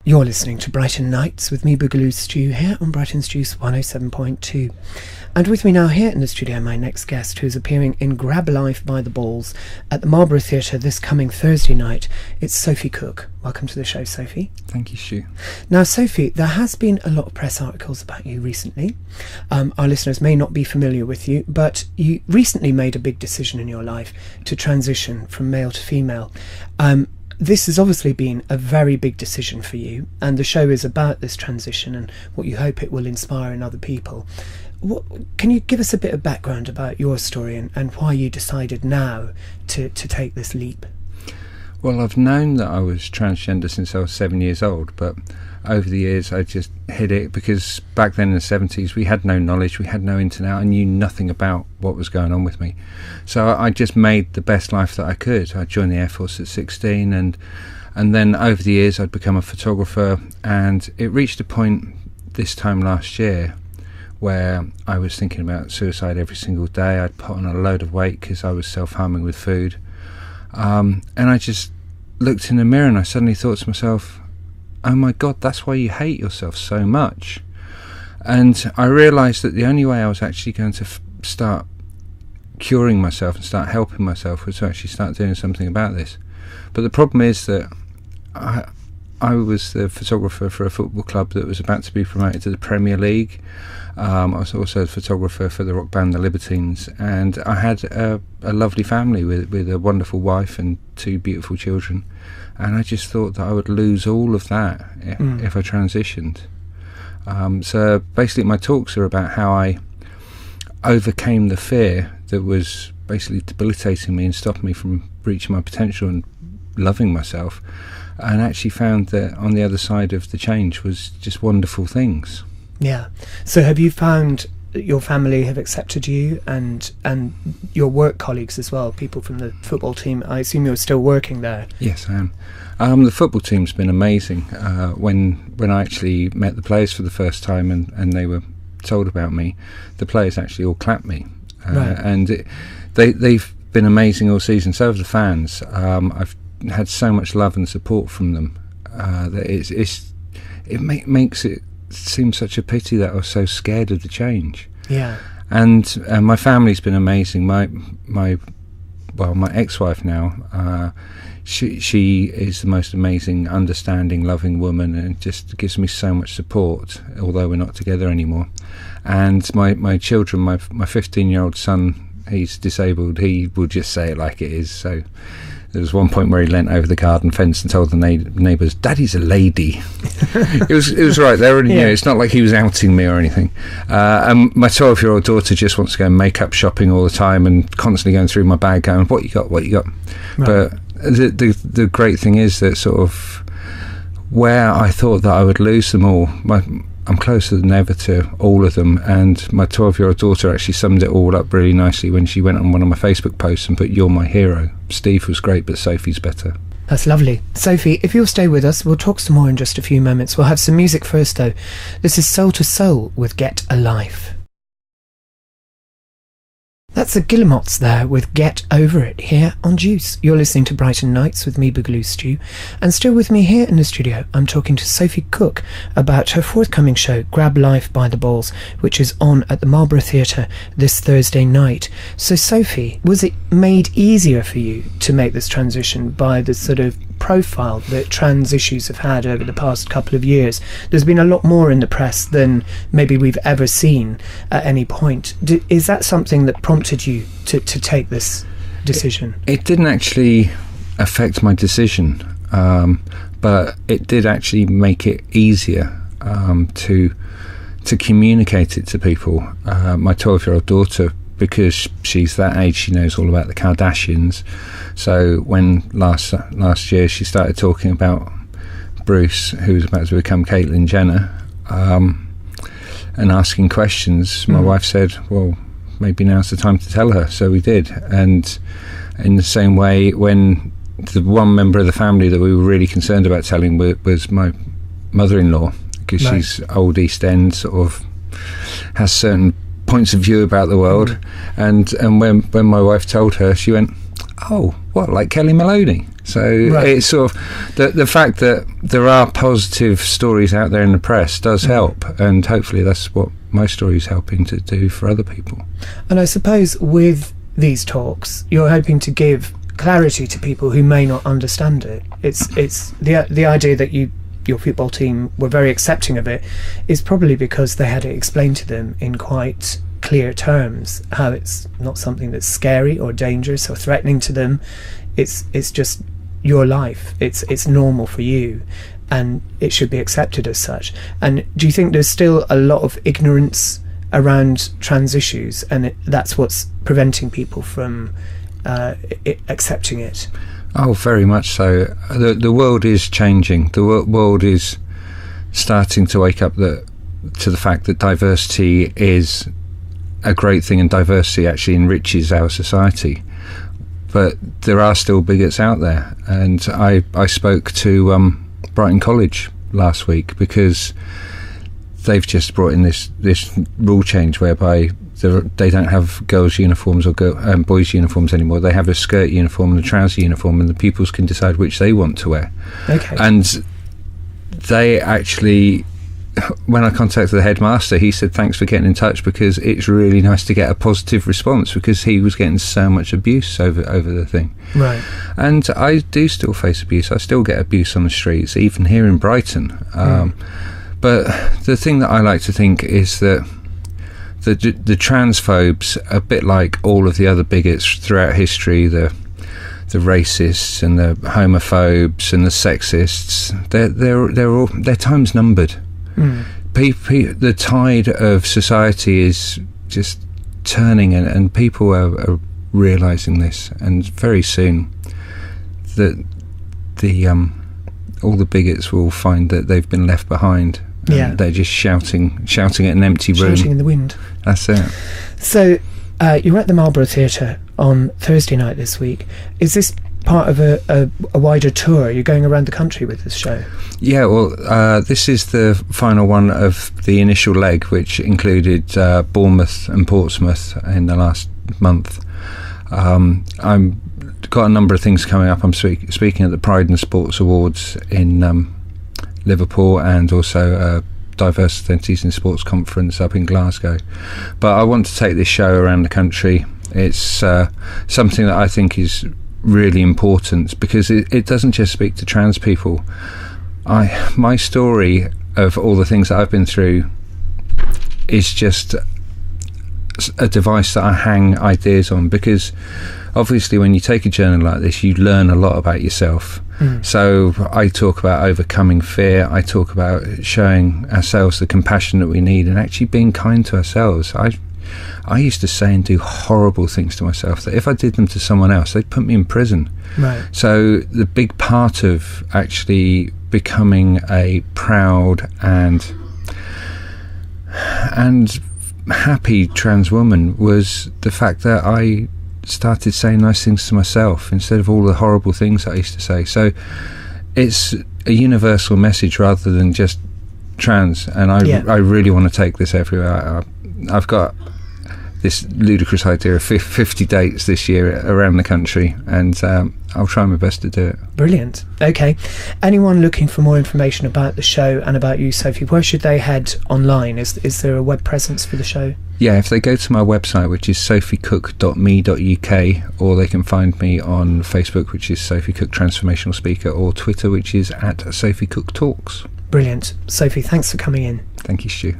You're listening to Brighton Nights with me, Boogaloo Stu, here on Brighton Stu's 107.2. And with me now here in the studio, my next guest, who's appearing in Grab Life by the Balls at the Marlborough Theatre this coming Thursday night. It's Sophie Cook. Welcome to the show, Sophie. Thank you, Stu. Now, Sophie, there has been a lot of press articles about you recently. Our listeners may not be familiar with you, but you recently made a big decision in your life to transition from male to female. This has obviously been a very big decision for you, and the show is about this transition and what you hope it will inspire in other people. Can you give us a bit of background about your story and why you decided now to take this leap? Well, I've known that I was transgender since I was 7 years old, but over the years I just hid it because back then in the 70s we had no knowledge, we had no internet, I knew nothing about what was going on with me. So I just made the best life that I could. I joined the Air Force at 16 and then over the years I'd become a photographer, and it reached a point this time last year where I was thinking about suicide every single day. I'd put on a load of weight because I was self-harming with food. And I just looked in the mirror and I suddenly thought to myself, oh my God, that's why you hate yourself so much. And I realised that the only way I was actually going to start curing myself and start helping myself was to actually start doing something about this. But the problem is that I was the photographer for a football club that was about to be promoted to the Premier League. I was also a photographer for the rock band The Libertines, and I had a lovely family with a wonderful wife and two beautiful children, and I just thought that I would lose all of that if I transitioned. So basically my talks are about how I overcame the fear that was basically debilitating me and stopping me from reaching my potential and loving myself, and actually found that on the other side of the change was just wonderful things. Yeah. So have you found that your family have accepted you and your work colleagues as well, people from the football team? I assume you're still working there. Yes, I am. The football team's been amazing. When I actually met the players for the first time and they were told about me, the players actually all clapped me. Right. And they've been amazing all season. So have the fans. I've had so much love and support from them that it makes it seem such a pity that I was so scared of the change. Yeah. And my family's been amazing. My ex-wife now, she is the most amazing, understanding, loving woman, and just gives me so much support, although we're not together anymore. And my children, my 15-year-old son, he's disabled, he will just say it like it is. So there was one point where he leant over the garden fence and told the neighbours, "Daddy's a lady." It was right there, and it's not like he was outing me or anything. And my 12-year-old daughter just wants to go makeup shopping all the time and constantly going through my bag going, what you got? Right. But the great thing is that sort of where I thought that I would lose them all, I'm closer than ever to all of them. And my 12-year-old daughter actually summed it all up really nicely when she went on one of my Facebook posts and put, "You're my hero. Steve was great, but Sophie's better." That's lovely. Sophie, if you'll stay with us, we'll talk some more in just a few moments. We'll have some music first, though. This is Soul to Soul with Get a Life. That's the Guillemots there with Get Over It here on Juice. You're listening to Brighton Nights with me, Boogaloo Stu, and still with me here in the studio, I'm talking to Sophie Cook about her forthcoming show, Grab Life by the Balls, which is on at the Marlborough Theatre this Thursday night. So Sophie, was it made easier for you to make this transition by the sort of profile that trans issues have had over the past couple of years? There's been a lot more in the press than maybe we've ever seen at any point. Is that something that prompted you to take this decision? It didn't actually affect my decision, but it did actually make it easier to communicate it to people. My 12-year-old daughter, because she's that age, she knows all about the Kardashians. So when last year she started talking about Bruce, who was about to become Caitlyn Jenner, and asking questions, my wife said, well, maybe now's the time to tell her. So we did. And in the same way, when the one member of the family that we were really concerned about telling was my mother-in-law, because she's old East End, sort of has certain points of view about the world, and when my wife told her, she went, "Oh, what, like Kelly Maloney?" So it's sort of the fact that there are positive stories out there in the press does help, and hopefully that's what my story is helping to do for other people. And I suppose with these talks, you're hoping to give clarity to people who may not understand it. It's the idea that your football team were very accepting of it is probably because they had it explained to them in quite clear terms, how it's not something that's scary or dangerous or threatening to them. It's just your life. It's normal for you, and it should be accepted as such. And do you think there's still a lot of ignorance around trans issues, and that's what's preventing people from accepting it? Oh, very much so. The world is changing. The world is starting to wake up to the fact that diversity is a great thing, and diversity actually enriches our society. But there are still bigots out there, and I spoke to Brighton College last week because they've just brought in this rule change whereby they don't have girls' uniforms or boys' uniforms anymore. They have a skirt uniform and a trouser uniform, and the pupils can decide which they want to wear. Okay. And they actually, when I contacted the headmaster, he said thanks for getting in touch, because it's really nice to get a positive response, because he was getting so much abuse over the thing. Right. And I do still face abuse. I still get abuse on the streets, even here in Brighton. But the thing that I like to think is that the transphobes, a bit like all of the other bigots throughout history, the racists and the homophobes and the sexists, their time's numbered. The tide of society is just turning, and people are realising this, and very soon that all the bigots will find that they've been left behind. Yeah. They're just shouting at an empty room. Shouting in the wind. That's it. So you're at the Marlborough Theatre on Thursday night this week. Is this part of a wider tour? You're going around the country with this show? Yeah, well, this is the final one of the initial leg, which included Bournemouth and Portsmouth in the last month. I'm got a number of things coming up. I'm speaking at the Pride and Sports Awards in Liverpool, and also Diverse Identities in Sports Conference up in Glasgow. But I want to take this show around the country. It's something that I think is really important, because it doesn't just speak to trans people. My story of all the things that I've been through is just a device that I hang ideas on, because obviously when you take a journey like this, you learn a lot about yourself. So I talk about overcoming fear. I talk about showing ourselves the compassion that we need, and actually being kind to ourselves. I used to say and do horrible things to myself that if I did them to someone else, they'd put me in prison. Right. So the big part of actually becoming a proud and happy trans woman was the fact that I started saying nice things to myself instead of all the horrible things that I used to say. So it's a universal message rather than just trans, and I really want to take this everywhere. I've got this ludicrous idea of 50 dates this year around the country, and I'll try my best to do it. Brilliant. Okay. Anyone looking for more information about the show and about you, Sophie, where should they head online? Is there a web presence for the show? Yeah, if they go to my website, which is sophiecook.me.uk, or they can find me on Facebook, which is Sophie Cook Transformational Speaker, or Twitter, which is @Sophie Cook Talks. Brilliant. Sophie, thanks for coming in. Thank you, Stu.